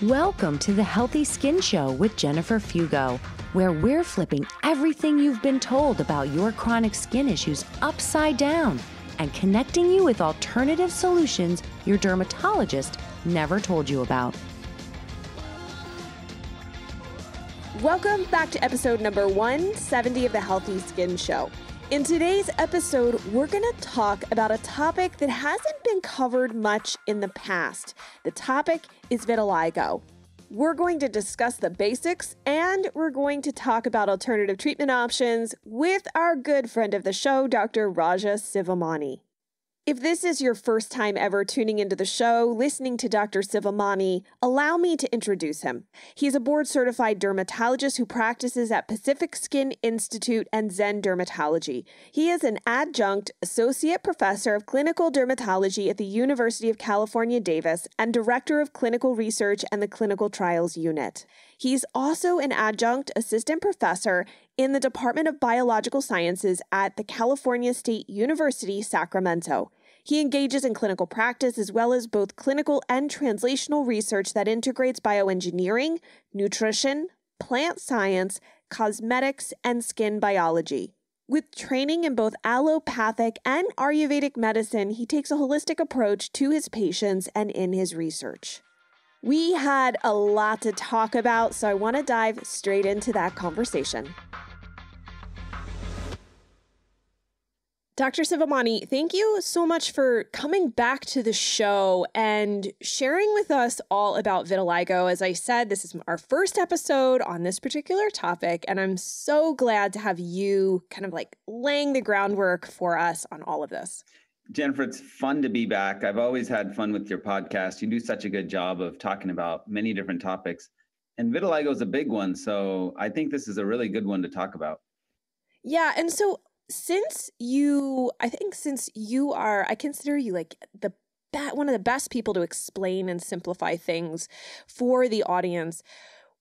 Welcome to the Healthy Skin Show with Jennifer Fugo, where we're flipping everything you've been told about your chronic skin issues upside down and connecting you with alternative solutions your dermatologist never told you about. Welcome back to episode number 170 of the Healthy Skin Show. In today's episode, we're going to talk about a topic that hasn't been covered much in the past. The topic is vitiligo. We're going to discuss the basics and we're going to talk about alternative treatment options with our good friend of the show, Dr. Raja Sivamani. If this is your first time ever tuning into the show, listening to Dr. Sivamani, allow me to introduce him. He's a board-certified dermatologist who practices at Pacific Skin Institute and Zen Dermatology. He is an adjunct associate professor of clinical dermatology at the University of California, Davis, and director of clinical research and the clinical trials unit. He's also an adjunct assistant professor in the Department of Biological Sciences at the California State University, Sacramento. He engages in clinical practice as well as both clinical and translational research that integrates bioengineering, nutrition, plant science, cosmetics, and skin biology. With training in both allopathic and Ayurvedic medicine, he takes a holistic approach to his patients and in his research. We had a lot to talk about, so I want to dive straight into that conversation. Dr. Sivamani, thank you so much for coming back to the show and sharing with us all about vitiligo. As I said, this is our first episode on this particular topic, and I'm so glad to have you kind of like laying the groundwork for us on all of this. Jennifer, it's fun to be back. I've always had fun with your podcast. You do such a good job of talking about many different topics, and vitiligo is a big one. So I think this is a really good one to talk about. Yeah. And so since you are, I consider you like one of the best people to explain and simplify things for the audience.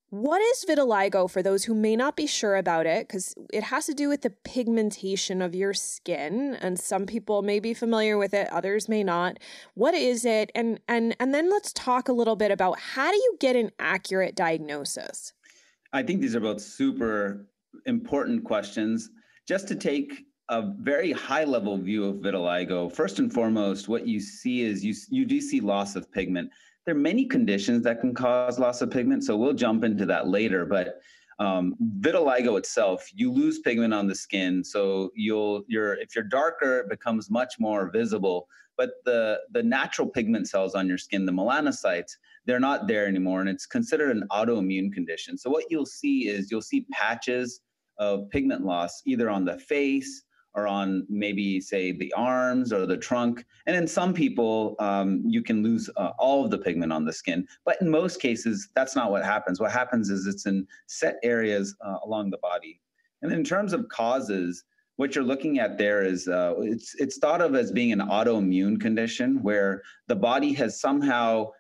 What is vitiligo for those who may not be sure about it? Because it has to do with the pigmentation of your skin, and some people may be familiar with it, others may not. What is it? And then let's talk a little bit about how do you get an accurate diagnosis? I think these are both super important questions. Just to take a very high-level view of vitiligo, first and foremost, what you see is you do see loss of pigment. There are many conditions that can cause loss of pigment, so we'll jump into that later. But vitiligo itself, you lose pigment on the skin, so if you're darker, it becomes much more visible. But the natural pigment cells on your skin, the melanocytes, they're not there anymore, and it's considered an autoimmune condition. So what you'll see patches of pigment loss either on the face or on maybe, say, the arms or the trunk. And in some people, you can lose all of the pigment on the skin. But in most cases, that's not what happens. What happens is it's in set areas along the body. And in terms of causes, what you're looking at there is it's thought of as being an autoimmune condition where the body has somehow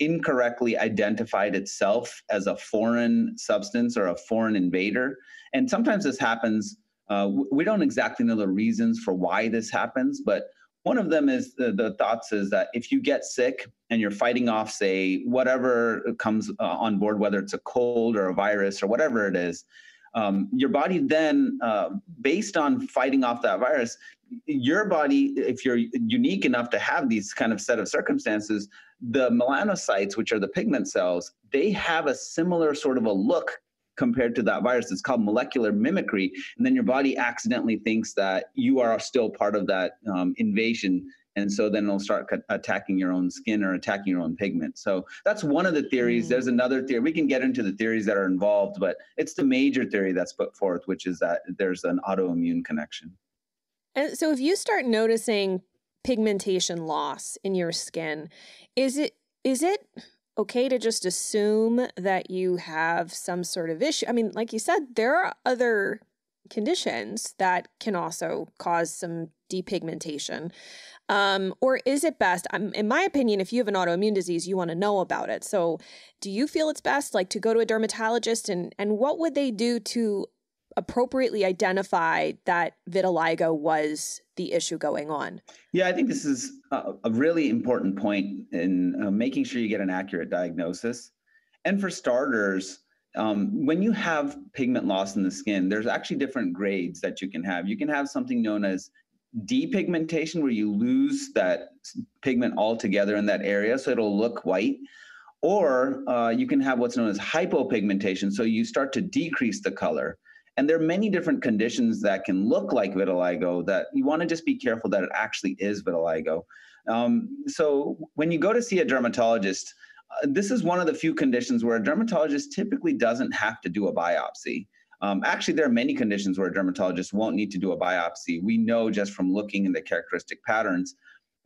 incorrectly identified itself as a foreign substance or a foreign invader. And sometimes this happens, we don't exactly know the reasons for why this happens, but one of them is the thoughts is that if you get sick and you're fighting off, say, whatever comes on board, whether it's a cold or a virus or whatever it is, your body then, based on fighting off that virus, your body, if you're unique enough to have these kind of set of circumstances, the melanocytes, which are the pigment cells, they have a similar sort of a look compared to that virus. It's called molecular mimicry. And then your body accidentally thinks that you are still part of that invasion. And so then it'll start attacking your own skin or attacking your own pigment. So that's one of the theories. There's another theory. We can get into the theories that are involved, but it's the major theory that's put forth, which is that there's an autoimmune connection. And so if you start noticing pigmentation loss in your skin, is it okay to just assume that you have some sort of issue? I mean, like you said, there are other conditions that can also cause some depigmentation. Or is it best, in my opinion, if you have an autoimmune disease, you want to know about it. So do you feel it's best like to go to a dermatologist and what would they do to appropriately identify that vitiligo was the issue going on? Yeah, I think this is a really important point in making sure you get an accurate diagnosis. And for starters, when you have pigment loss in the skin, there's actually different grades that you can have. You can have something known as depigmentation, where you lose that pigment altogether in that area, so it'll look white. Or you can have what's known as hypopigmentation, so you start to decrease the color. And there are many different conditions that can look like vitiligo that you want to just be careful that it actually is vitiligo. So when you go to see a dermatologist, this is one of the few conditions where a dermatologist typically doesn't have to do a biopsy. Actually, there are many conditions where a dermatologist won't need to do a biopsy. We know just from looking in the characteristic patterns.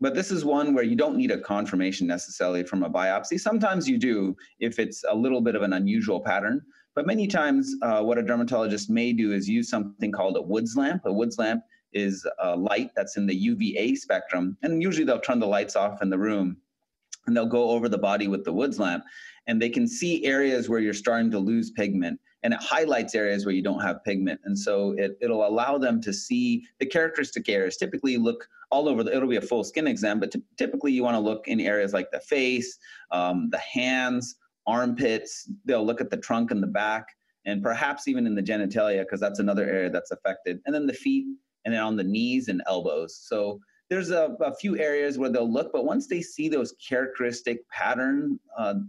But this is one where you don't need a confirmation necessarily from a biopsy. Sometimes you do if it's a little bit of an unusual pattern. But many times what a dermatologist may do is use something called a Woods lamp. A Woods lamp is a light that's in the UVA spectrum. And usually they'll turn the lights off in the room and they'll go over the body with the Woods lamp. And they can see areas where you're starting to lose pigment. And it highlights areas where you don't have pigment. And so it'll allow them to see the characteristic areas. Typically look all over, it'll be a full skin exam, but typically you want to look in areas like the face, the hands, armpits. They'll look at the trunk and the back, and perhaps even in the genitalia, because that's another area that's affected. And then the feet, and then on the knees and elbows. So there's a few areas where they'll look, but once they see those characteristic pattern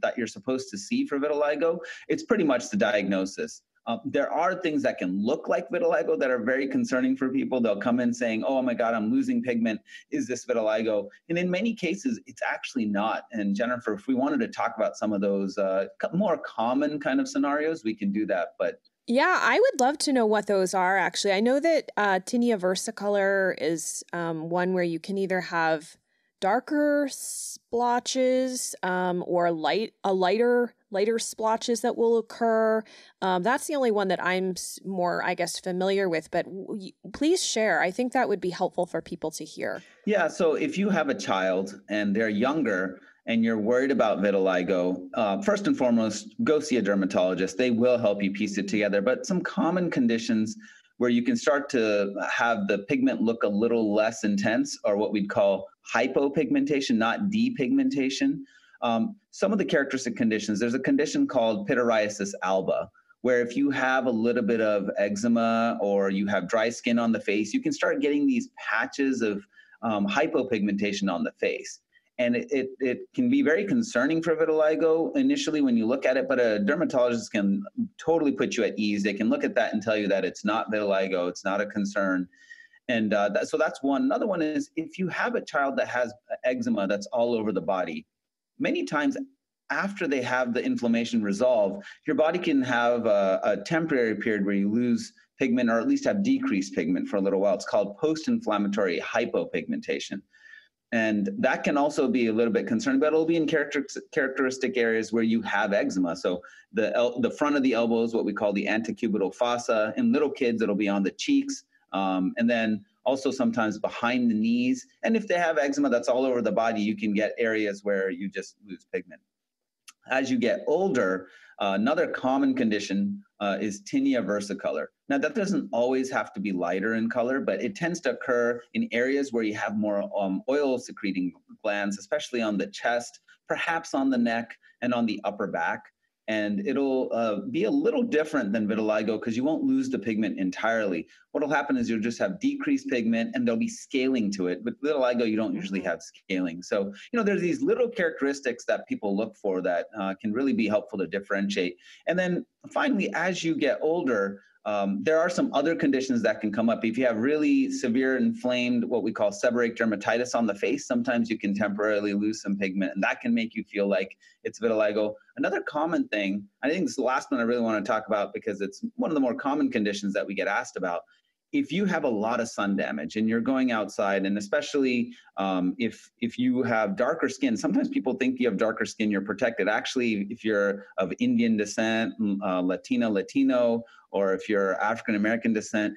that you're supposed to see for vitiligo, it's pretty much the diagnosis. There are things that can look like vitiligo that are very concerning for people. They'll come in saying, oh my God, I'm losing pigment. Is this vitiligo? And in many cases, it's actually not. And Jennifer, if we wanted to talk about some of those more common kind of scenarios, we can do that. But yeah, I would love to know what those are, actually. I know that tinea versicolor is one where you can either have darker splotches or lighter splotches that will occur. That's the only one that I'm more, I guess, familiar with, but please share. I think that would be helpful for people to hear. Yeah, so if you have a child and they're younger and you're worried about vitiligo, first and foremost, go see a dermatologist. They will help you piece it together. But some common conditions where you can start to have the pigment look a little less intense are what we'd call hypopigmentation, not depigmentation. Some of the characteristic conditions, there's a condition called pityriasis alba, where if you have a little bit of eczema or you have dry skin on the face, you can start getting these patches of hypopigmentation on the face. And it can be very concerning for vitiligo initially when you look at it, but a dermatologist can totally put you at ease. They can look at that and tell you that it's not vitiligo, it's not a concern. And so that's one. Another one is if you have a child that has eczema that's all over the body, many times after they have the inflammation resolved, your body can have a temporary period where you lose pigment or at least have decreased pigment for a little while. It's called post-inflammatory hypopigmentation. And that can also be a little bit concerning, but it'll be in characteristic areas where you have eczema. So the front of the elbow is what we call the antecubital fossa. In little kids, it'll be on the cheeks. And then also sometimes behind the knees. And if they have eczema that's all over the body, you can get areas where you just lose pigment. As you get older, another common condition is tinea versicolor. Now, that doesn't always have to be lighter in color, but it tends to occur in areas where you have more oil-secreting glands, especially on the chest, perhaps on the neck, and on the upper back. And it'll be a little different than vitiligo because you won't lose the pigment entirely. What'll happen is you'll just have decreased pigment and there'll be scaling to it. But vitiligo, you don't usually have scaling. So, there's these little characteristics that people look for that can really be helpful to differentiate. And then finally, as you get older, there are some other conditions that can come up. If you have really severe inflamed, what we call seborrheic dermatitis on the face, sometimes you can temporarily lose some pigment, and that can make you feel like it's vitiligo. Another common thing, I think this is the last one I really want to talk about because it's one of the more common conditions that we get asked about. If you have a lot of sun damage and you're going outside, and especially if you have darker skin, sometimes people think you have darker skin, you're protected. Actually, if you're of Indian descent, Latino, or if you're African-American descent,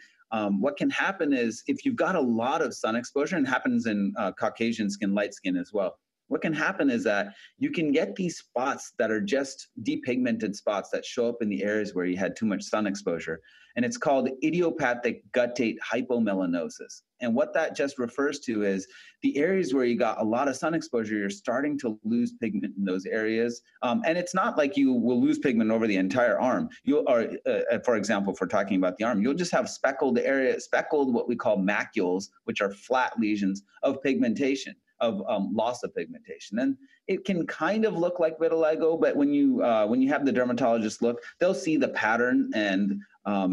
what can happen is if you've got a lot of sun exposure, and happens in Caucasian skin, light skin as well, what can happen is that you can get these spots that are just depigmented spots that show up in the areas where you had too much sun exposure. And it's called idiopathic guttate hypomelanosis. And what that just refers to is the areas where you got a lot of sun exposure, you're starting to lose pigment in those areas. And it's not like you will lose pigment over the entire arm. For example, if we're talking about the arm, you'll just have speckled what we call macules, which are flat lesions of pigmentation, of loss of pigmentation. And it can kind of look like vitiligo, but when you have the dermatologist look, they'll see the pattern, and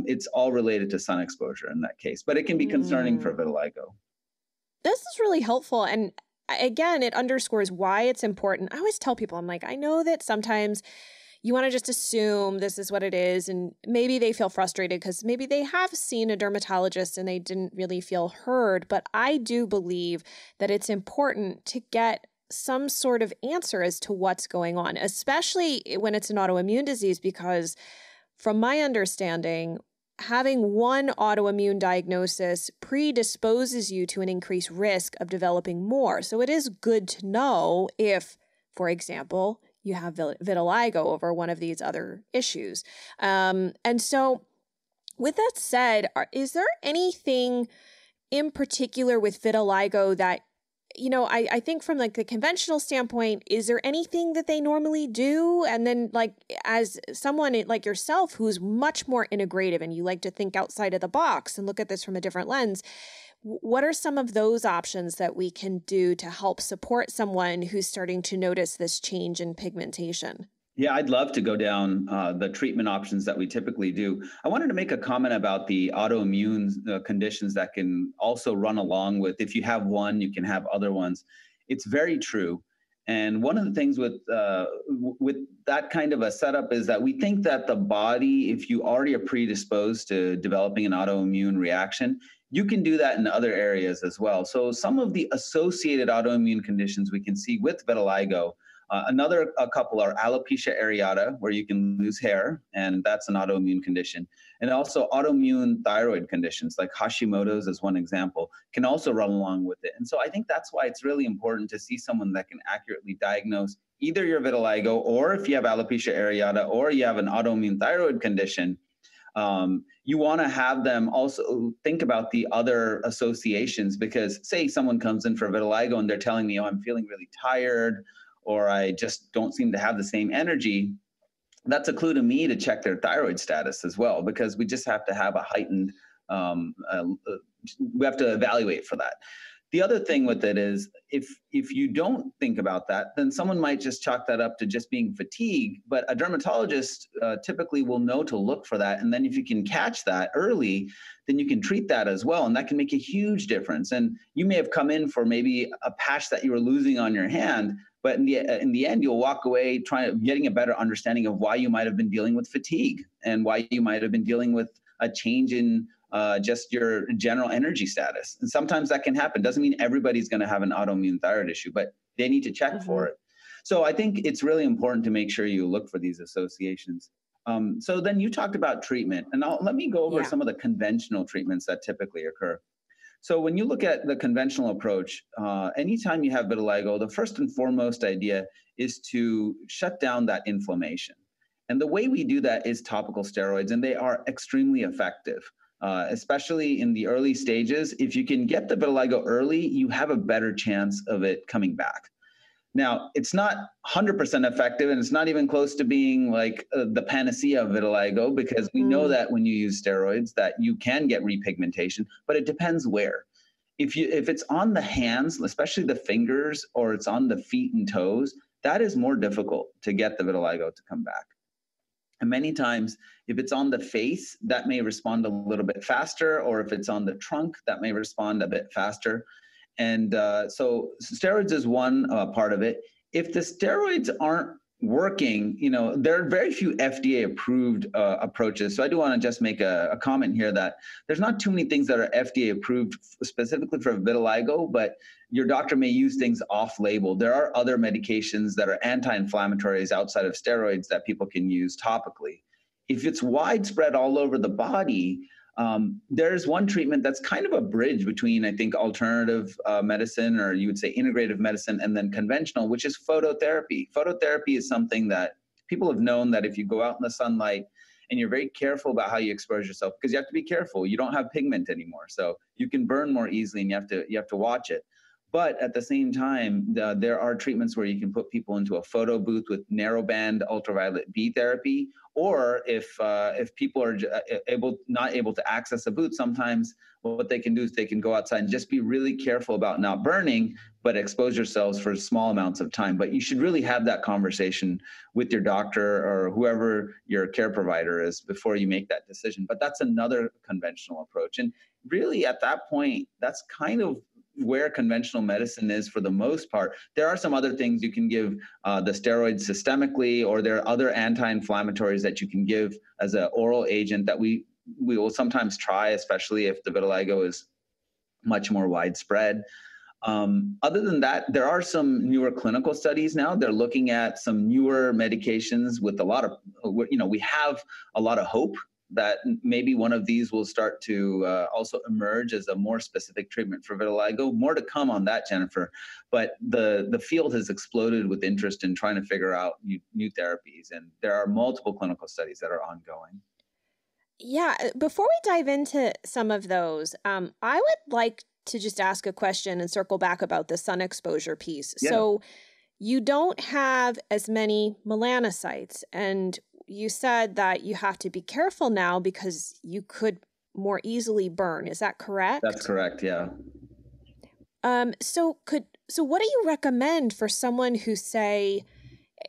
it's all related to sun exposure in that case. But it can be concerning for vitiligo. This is really helpful. And again, it underscores why it's important. I always tell people, I'm like, I know that sometimes you want to just assume this is what it is. And maybe they feel frustrated because maybe they have seen a dermatologist and they didn't really feel heard. But I do believe that it's important to get some sort of answer as to what's going on, especially when it's an autoimmune disease, because from my understanding, having one autoimmune diagnosis predisposes you to an increased risk of developing more. So it is good to know if, for example, you have vitiligo over one of these other issues. And so with that said, is there anything in particular with vitiligo that, you know, I think from like the conventional standpoint, is there anything that they normally do? And then like as someone like yourself who's much more integrative and you like to think outside of the box and look at this from a different lens, what are some of those options that we can do to help support someone who's starting to notice this change in pigmentation? Yeah, I'd love to go down the treatment options that we typically do. I wanted to make a comment about the autoimmune conditions that can also run along with, if you have one, you can have other ones. It's very true. And one of the things with that kind of a setup is that we think that the body, if you already are predisposed to developing an autoimmune reaction, you can do that in other areas as well. So some of the associated autoimmune conditions we can see with vitiligo, a couple are alopecia areata, where you can lose hair, and that's an autoimmune condition. And also autoimmune thyroid conditions like Hashimoto's is one example, can also run along with it. And so I think that's why it's really important to see someone that can accurately diagnose either your vitiligo, or if you have alopecia areata, or you have an autoimmune thyroid condition. You want to have them also think about the other associations, because say someone comes in for vitiligo and they're telling me, oh, I'm feeling really tired, or I just don't seem to have the same energy. That's a clue to me to check their thyroid status as well, because we just have to have a heightened, we have to evaluate for that. The other thing with it is if you don't think about that, then someone might just chalk that up to just being fatigue, but a dermatologist typically will know to look for that. And then if you can catch that early, then you can treat that as well. And that can make a huge difference. And you may have come in for maybe a patch that you were losing on your hand, but in the end, you'll walk away getting a better understanding of why you might have been dealing with fatigue and why you might have been dealing with a change in just your general energy status. And sometimes that can happen. Doesn't mean everybody's going to have an autoimmune thyroid issue, but they need to check for it. So I think it's really important to make sure you look for these associations. So then you talked about treatment, and let me go over some of the conventional treatments that typically occur. So when you look at the conventional approach, anytime you have vitiligo, the first and foremost idea is to shut down that inflammation. And the way we do that is topical steroids, and they are extremely effective, especially in the early stages. If you can get the vitiligo early, you have a better chance of it coming back. Now, it's not 100% effective, and it's not even close to being like the panacea of vitiligo, because we know that when you use steroids that you can get repigmentation, but it depends where. If it's on the hands, especially the fingers, or it's on the feet and toes, that is more difficult to get the vitiligo to come back. And many times, if it's on the face, that may respond a little bit faster, or if it's on the trunk, that may respond a bit faster. And so steroids is one part of it. If the steroids aren't working, there are very few FDA approved approaches. So I do want to just make a comment here that there's not too many things that are FDA approved specifically for vitiligo, but your doctor may use things off label. There are other medications that are anti-inflammatories outside of steroids that people can use topically. If it's widespread all over the body, There's one treatment that's kind of a bridge between, I think, alternative medicine, or you would say integrative medicine, and then conventional, which is phototherapy. Phototherapy is something that people have known that if you go out in the sunlight and you're very careful about how you expose yourself, because you have to be careful. You don't have pigment anymore, so you can burn more easily, and you have to watch it. But at the same time, there are treatments where you can put people into a photo booth with narrowband ultraviolet B therapy, or if people are not able to access a booth, sometimes what they can do is they can go outside and just be really careful about not burning, but expose yourselves for small amounts of time. But you should really have that conversation with your doctor or whoever your care provider is before you make that decision. But that's another conventional approach. And really at that point, that's kind of where conventional medicine is for the most part. There are some other things you can give, the steroids systemically, or there are other anti-inflammatories that you can give as an oral agent that we will sometimes try, especially if the vitiligo is much more widespread. Other than that, there are some newer clinical studies now. They're looking at some newer medications with a lot of, we have a lot of hope that maybe one of these will start to also emerge as a more specific treatment for vitiligo. More to come on that, Jennifer. But the field has exploded with interest in trying to figure out new therapies. And there are multiple clinical studies that are ongoing. Yeah, before we dive into some of those, I would like to just ask a question and circle back about the sun exposure piece. Yeah. So you don't have as many melanocytes, and you said that you have to be careful now because you could more easily burn. Is that correct? That's correct, yeah. So what do you recommend for someone who, say,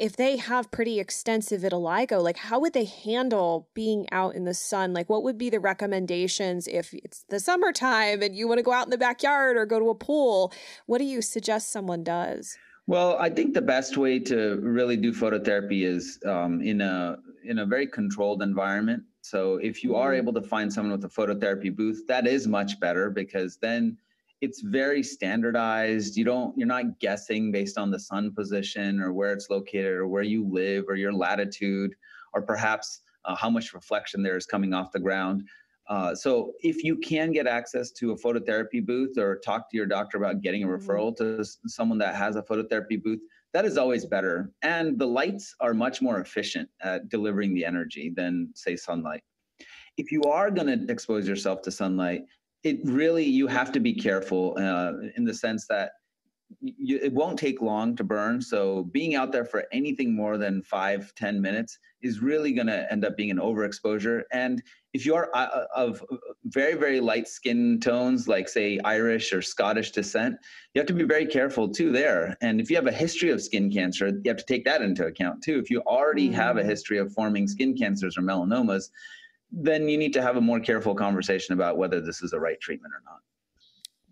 if they have pretty extensive vitiligo, like how would they handle being out in the sun? Like what would be the recommendations if it's the summertime and you want to go out in the backyard or go to a pool? What do you suggest someone does? Well, I think the best way to really do phototherapy is in a very controlled environment. So if you are able to find someone with a phototherapy booth, that is much better, because then it's very standardized. You're not guessing based on the sun position or where it's located or where you live or your latitude, or perhaps how much reflection there is coming off the ground. So if you can get access to a phototherapy booth, or talk to your doctor about getting a referral to someone that has a phototherapy booth, that is always better. And the lights are much more efficient at delivering the energy than, say, sunlight. If you are going to expose yourself to sunlight, you have to be careful in the sense that it won't take long to burn. So being out there for anything more than 5-10 minutes is really going to end up being an overexposure. And if you are of very, very light skin tones, like say Irish or Scottish descent, you have to be very careful too there. And if you have a history of skin cancer, you have to take that into account too. If you already have a history of forming skin cancers or melanomas, then you need to have a more careful conversation about whether this is the right treatment or not.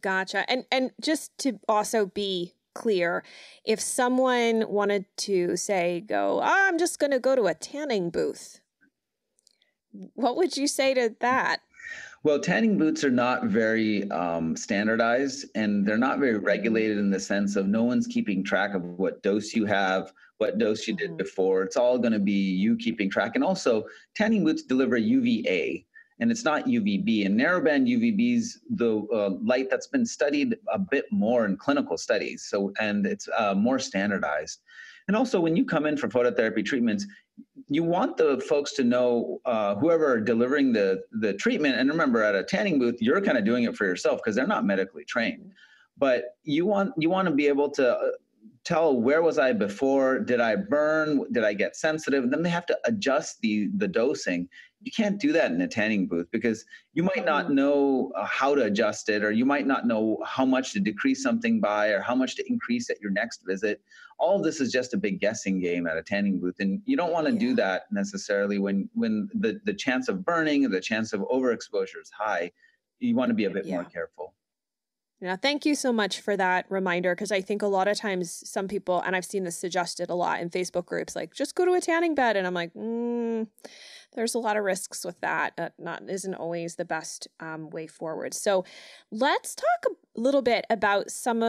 Gotcha. And just to also be clear, if someone wanted to say, I'm just going to go to a tanning booth, what would you say to that? Well, tanning booths are not very standardized, and they're not very regulated in the sense of no one's keeping track of what dose you have, what dose you did before. It's all going to be you keeping track. And also, tanning booths deliver UVA, and it's not UVB. And narrowband UVBs, the light that's been studied a bit more in clinical studies. And it's more standardized. And also, when you come in for phototherapy treatments, you want the folks to know, whoever are delivering the treatment. And remember, at a tanning booth, you're kind of doing it for yourself because they're not medically trained. But you want to be able to tell, where was I before? Did I burn? Did I get sensitive? Then they have to adjust the dosing. You can't do that in a tanning booth because you might not know how to adjust it, or you might not know how much to decrease something by, or how much to increase at your next visit. All of this is just a big guessing game at a tanning booth. And you don't want to do that necessarily when the chance of burning or the chance of overexposure is high. You want to be a bit more careful. Yeah, thank you so much for that reminder, because I think a lot of times some people, and I've seen this suggested a lot in Facebook groups, like, just go to a tanning bed. And I'm like, there's a lot of risks with that. That isn't always the best way forward. So let's talk a little bit about some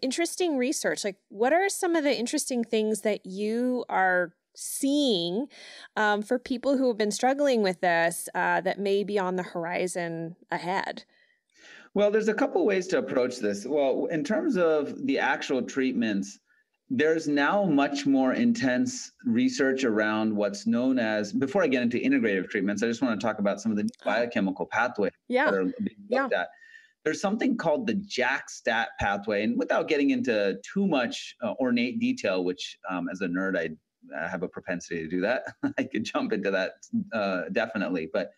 interesting research. Like, what are some of the interesting things that you are seeing for people who have been struggling with this that may be on the horizon ahead? Well, there's a couple ways to approach this. Well, in terms of the actual treatments, there's now much more intense research around what's known as, before I get into integrative treatments, I just want to talk about some of the biochemical pathways that are being looked at. There's something called the JAK-STAT pathway, and without getting into too much ornate detail, which as a nerd, I have a propensity to do that. I could jump into that definitely, but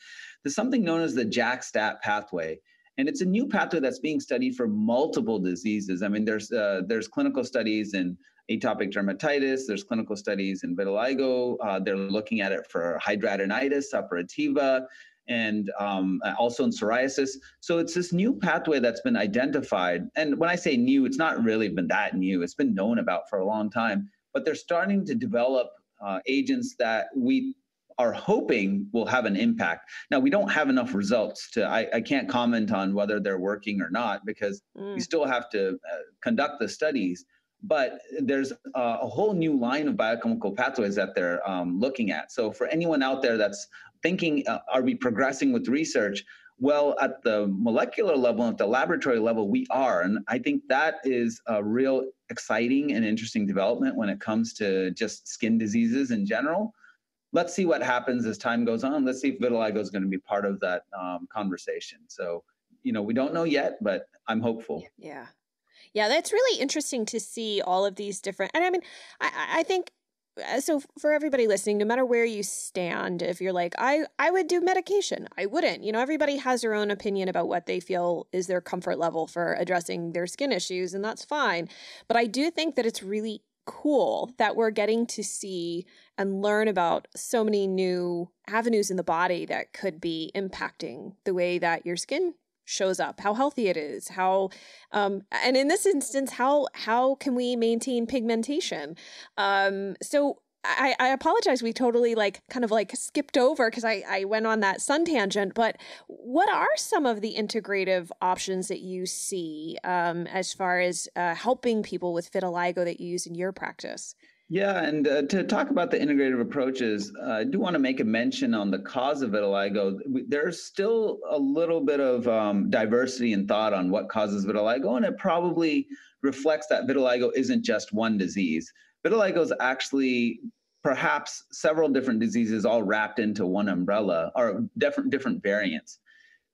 there's something known as the JAK-STAT pathway. And it's a new pathway that's being studied for multiple diseases. I mean, there's clinical studies in atopic dermatitis, there's clinical studies in vitiligo, they're looking at it for hidradenitis suppurativa, and also in psoriasis. So it's this new pathway that's been identified. And when I say new, it's not really been that new. It's been known about for a long time, but they're starting to develop agents that we are hoping will have an impact. Now, we don't have enough results I can't comment on whether they're working or not, because we still have to conduct the studies. But there's a whole new line of biochemical pathways that they're looking at. So for anyone out there that's thinking, are we progressing with research? Well, at the molecular level, at the laboratory level, we are. And I think that is a real exciting and interesting development when it comes to just skin diseases in general. Let's see what happens as time goes on. Let's see if vitiligo is going to be part of that conversation. So, we don't know yet, but I'm hopeful. Yeah. Yeah, that's really interesting to see all of these different, and I mean, I think, so for everybody listening, no matter where you stand, if you're like, I would do medication, I wouldn't. Everybody has their own opinion about what they feel is their comfort level for addressing their skin issues, and that's fine. But I do think that it's really cool that we're getting to see and learn about so many new avenues in the body that could be impacting the way that your skin shows up, how healthy it is, how, and in this instance, how can we maintain pigmentation? So I apologize. We totally kind of skipped over because I went on that sun tangent, but what are some of the integrative options that you see as far as helping people with vitiligo that you use in your practice? Yeah, and to talk about the integrative approaches, I do want to make a mention on the cause of vitiligo. There's still a little bit of diversity in thought on what causes vitiligo, and it probably reflects that vitiligo isn't just one disease. Vitiligo is actually perhaps several different diseases all wrapped into one umbrella, or different variants.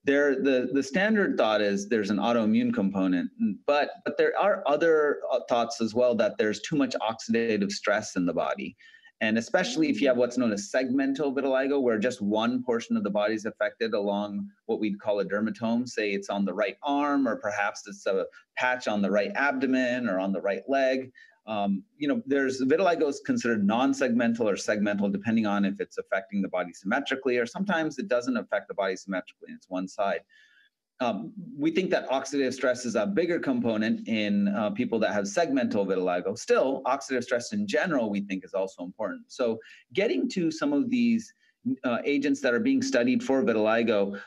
The standard thought is there's an autoimmune component, but there are other thoughts as well that there's too much oxidative stress in the body. And especially if you have what's known as segmental vitiligo, where just one portion of the body is affected along what we'd call a dermatome, say it's on the right arm, or perhaps it's a patch on the right abdomen or on the right leg. There's vitiligo is considered non-segmental or segmental, depending on if it's affecting the body symmetrically, or sometimes it doesn't affect the body symmetrically, it's one side. We think that oxidative stress is a bigger component in people that have segmental vitiligo. Still, oxidative stress in general, we think, is also important. So getting to some of these agents that are being studied for vitiligo,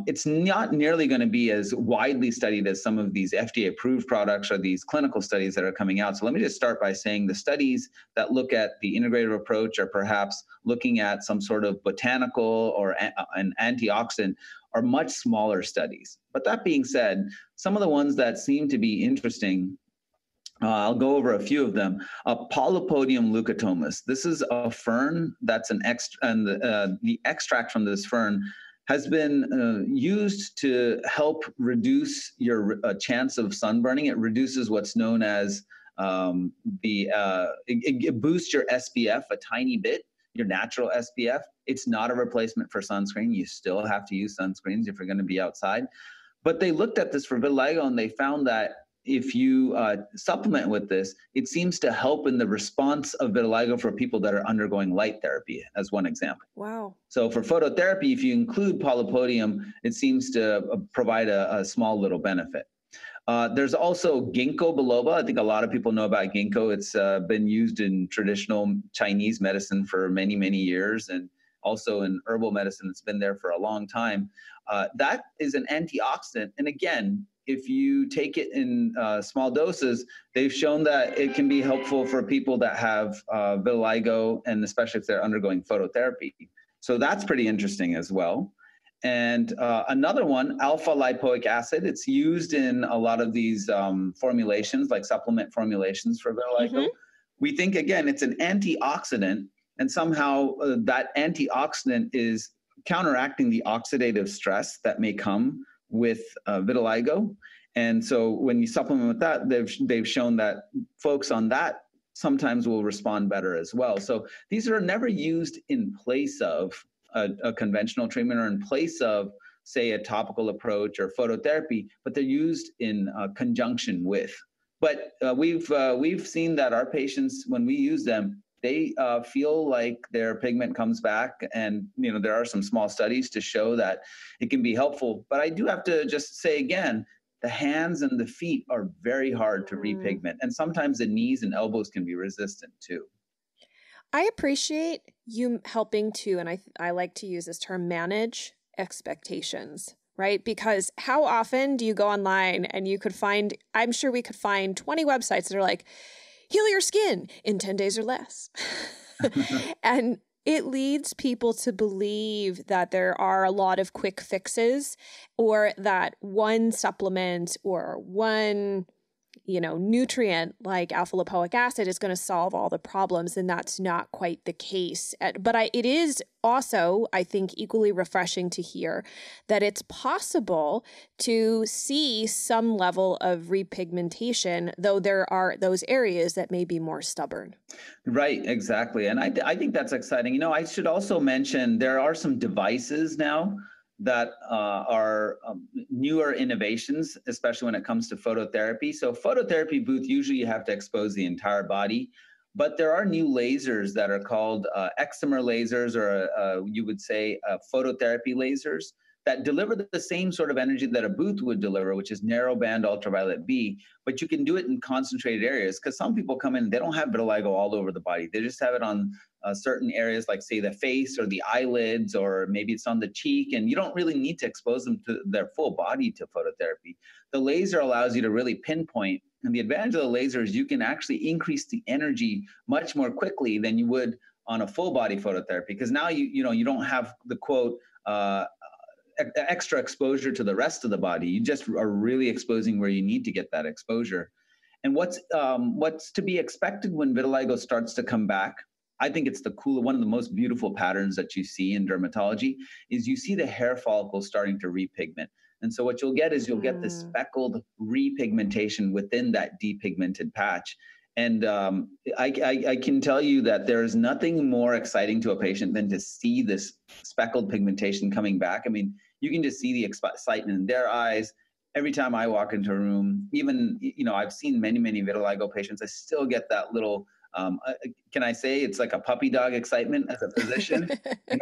it's not nearly going to be as widely studied as some of these FDA-approved products or these clinical studies that are coming out. So let me just start by saying the studies that look at the integrative approach, or perhaps looking at some sort of botanical or an antioxidant, are much smaller studies. But that being said, some of the ones that seem to be interesting, I'll go over a few of them. Polypodium leucotomus. This is a fern that's the extract from this fern has been used to help reduce your chance of sunburning. It reduces what's known as it boosts your SPF a tiny bit, your natural SPF. It's not a replacement for sunscreen. You still have to use sunscreens if you're going to be outside. But they looked at this for vitiligo, and they found that if you supplement with this, it seems to help in the response of vitiligo for people that are undergoing light therapy, as one example. Wow. So for phototherapy, if you include polypodium, it seems to provide a small little benefit. There's also ginkgo biloba. I think a lot of people know about ginkgo. It's been used in traditional Chinese medicine for many, many years, and also in herbal medicine. It's been there for a long time. That is an antioxidant. And again, if you take it in small doses, they've shown that it can be helpful for people that have vitiligo, and especially if they're undergoing phototherapy. So that's pretty interesting as well. And another one, alpha lipoic acid, it's used in a lot of these formulations, like supplement formulations for vitiligo. We think, again, it's an antioxidant, and somehow that antioxidant is counteracting the oxidative stress that may come with vitiligo. And so when you supplement with that, they've shown that folks on that sometimes will respond better as well. So these are never used in place of a conventional treatment or in place of, say, a topical approach or phototherapy, but they're used in conjunction with. But we've seen that our patients, when we use them, they feel like their pigment comes back, and there are some small studies to show that it can be helpful. But I do have to just say again, the hands and the feet are very hard to repigment, and sometimes the knees and elbows can be resistant too. I appreciate you helping to, and I like to use this term, manage expectations, right? Because how often do you go online and you could find, I'm sure we could find 20 websites that are like, heal your skin in 10 days or less. And it leads people to believe that there are a lot of quick fixes, or that one supplement or one nutrient like alpha lipoic acid is going to solve all the problems, and that's not quite the case. But it is also, I think, equally refreshing to hear that it's possible to see some level of repigmentation, though there are those areas that may be more stubborn. Right, exactly. And I think that's exciting. I should also mention there are some devices now that are newer innovations, especially when it comes to phototherapy. So phototherapy booth, usually you have to expose the entire body, but there are new lasers that are called excimer lasers, or you would say phototherapy lasers, that deliver the same sort of energy that a booth would deliver, which is narrowband ultraviolet B, but you can do it in concentrated areas, because some people come in, they don't have vitiligo all over the body. They just have it on certain areas, like say the face or the eyelids, or maybe it's on the cheek, and you don't really need to expose them to their full body to phototherapy. The laser allows you to really pinpoint, and the advantage of the laser is you can actually increase the energy much more quickly than you would on a full body phototherapy, because now you don't have the quote extra exposure to the rest of the body. You just are really exposing where you need to get that exposure. And what's to be expected when vitiligo starts to come back, I think it's one of the most beautiful patterns that you see in dermatology, is you see the hair follicles starting to repigment. And so what you'll get is this speckled repigmentation within that depigmented patch. And I can tell you that there is nothing more exciting to a patient than to see this speckled pigmentation coming back. I mean, you can just see the excitement in their eyes. Every time I walk into a room, even, I've seen many, many vitiligo patients, I still get that little, can I say it's like a puppy dog excitement as a physician?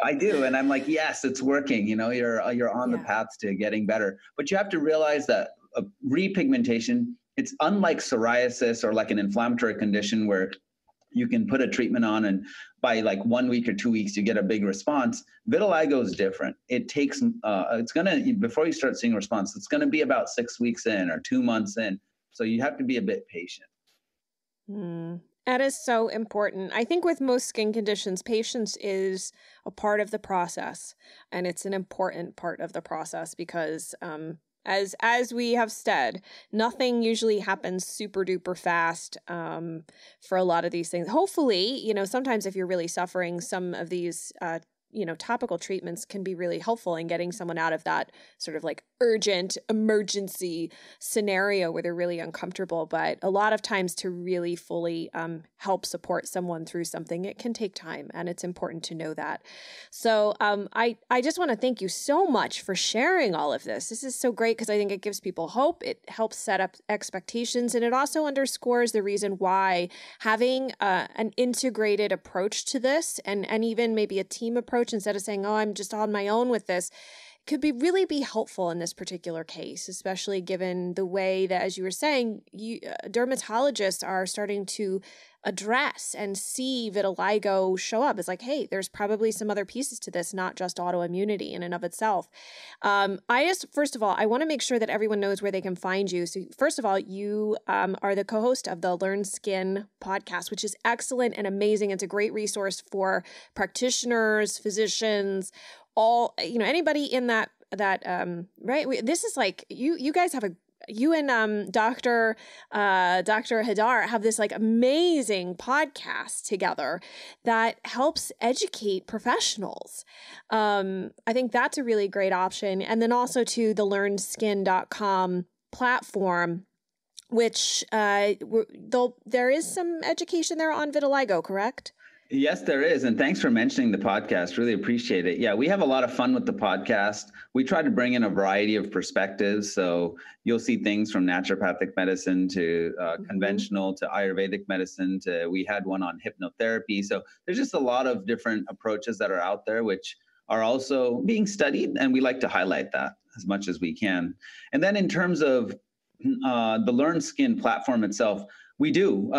I do. And I'm like, yes, it's working. You're on the path to getting better. But you have to realize that repigmentation, it's unlike psoriasis or like an inflammatory condition where you can put a treatment on and by like 1 week or 2 weeks, you get a big response. Vitiligo is different. It takes, before you start seeing response, it's going to be about 6 weeks in or 2 months in. So you have to be a bit patient. That is so important. I think with most skin conditions, patience is a part of the process, and it's an important part of the process because, as we have said, nothing usually happens super duper fast for a lot of these things. Hopefully, sometimes if you're really suffering, some of these topical treatments can be really helpful in getting someone out of that sort of like urgent emergency scenario where they're really uncomfortable. But a lot of times to really fully help support someone through something, it can take time, and it's important to know that. So I just want to thank you so much for sharing all of this. This is so great because I think it gives people hope. It helps set up expectations, and it also underscores the reason why having an integrated approach to this, and even maybe a team approach instead of saying, oh, I'm just on my own with this, could really be helpful in this particular case, especially given the way that, as you were saying, dermatologists are starting to address and see vitiligo show up. It's like, hey, there's probably some other pieces to this, not just autoimmunity in and of itself. First of all, I want to make sure that everyone knows where they can find you. So first of all, you are the co-host of the Learn Skin podcast, which is excellent and amazing. It's a great resource for practitioners, physicians, anybody in that, right? This is like, you guys have you and Dr. Hadar have this like amazing podcast together that helps educate professionals. I think that's a really great option. And then also to the learnskin.com platform, which there is some education there on vitiligo, correct? Yes, there is. And thanks for mentioning the podcast. Really appreciate it. Yeah, we have a lot of fun with the podcast. We try to bring in a variety of perspectives. So you'll see things from naturopathic medicine to conventional to Ayurvedic medicine we had one on hypnotherapy. So there's just a lot of different approaches that are out there, which are also being studied. And we like to highlight that as much as we can. And then in terms of the Learn Skin platform itself, we do.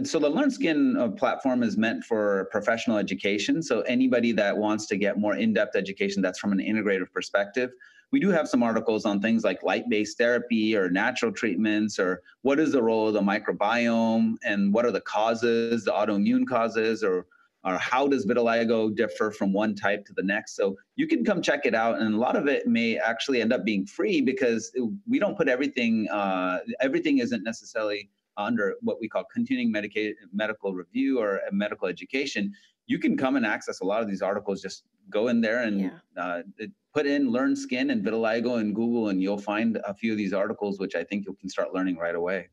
So the Learn Skin platform is meant for professional education. So anybody that wants to get more in-depth education that's from an integrative perspective. We do have some articles on things like light-based therapy or natural treatments, or what is the role of the microbiome and what are the causes, the autoimmune causes, or how does vitiligo differ from one type to the next. So you can come check it out. And a lot of it may actually end up being free because we don't put everything isn't necessarily under what we call continuing medical review or medical education. You can come and access a lot of these articles. Just go in there and put in Learn Skin and vitiligo in Google, and you'll find a few of these articles, which I think you can start learning right away.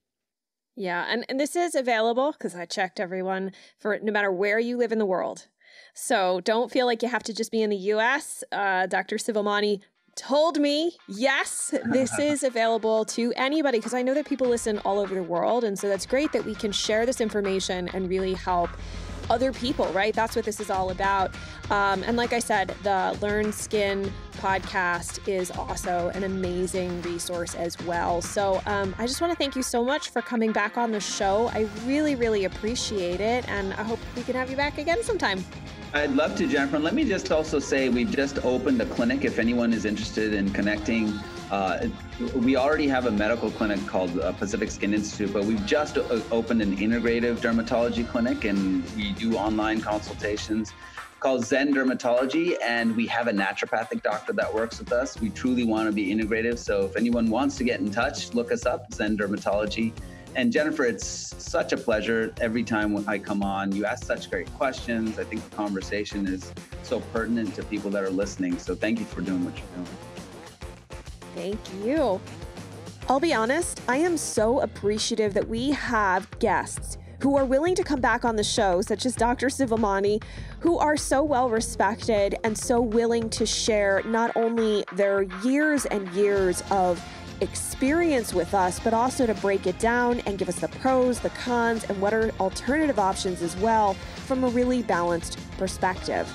Yeah, and this is available, because I checked everyone, for no matter where you live in the world. So don't feel like you have to just be in the U.S. Dr. Sivamani told me, yes, this is available to anybody, because I know that people listen all over the world. And so that's great that we can share this information and really help other people, right? That's what this is all about. And like I said, the Learn Skin podcast is also an amazing resource as well. So I just want to thank you so much for coming back on the show. I really, really appreciate it. And I hope we can have you back again sometime. I'd love to, Jennifer. And let me just also say we've just opened a clinic if anyone is interested in connecting. We already have a medical clinic called Pacific Skin Institute, but we've just opened an integrative dermatology clinic, and we do online consultations called Zen Dermatology, and we have a naturopathic doctor that works with us. We truly want to be integrative, so if anyone wants to get in touch, look us up, Zen Dermatology. And Jennifer, it's such a pleasure every time when I come on. You ask such great questions. I think the conversation is so pertinent to people that are listening. So thank you for doing what you're doing. Thank you. I'll be honest, I am so appreciative that we have guests who are willing to come back on the show, such as Dr. Sivamani, who are so well respected and so willing to share not only their years and years of experience with us, but also to break it down and give us the pros, the cons, and what are alternative options as well from a really balanced perspective.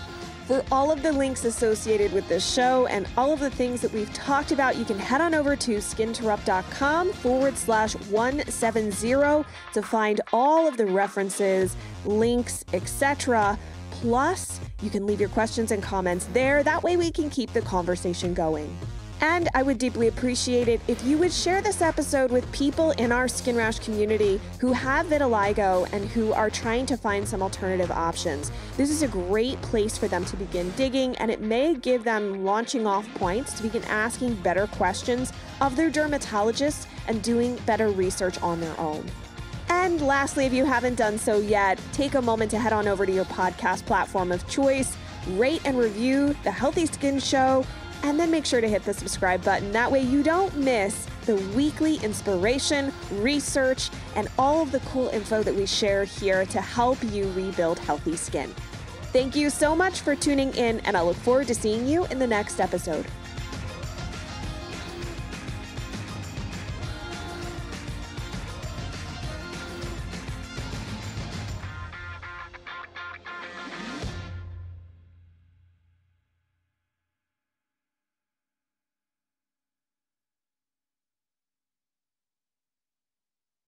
For all of the links associated with this show and all of the things that we've talked about, you can head on over to skinterrupt.com/170 to find all of the references, links, etc. Plus, you can leave your questions and comments there. That way we can keep the conversation going. And I would deeply appreciate it if you would share this episode with people in our skin rash community who have vitiligo and who are trying to find some alternative options. This is a great place for them to begin digging, and it may give them launching off points to begin asking better questions of their dermatologists and doing better research on their own. And lastly, if you haven't done so yet, take a moment to head on over to your podcast platform of choice, rate and review The Healthy Skin Show, and then make sure to hit the subscribe button. That way you don't miss the weekly inspiration, research, and all of the cool info that we share here to help you rebuild healthy skin. Thank you so much for tuning in, and I look forward to seeing you in the next episode.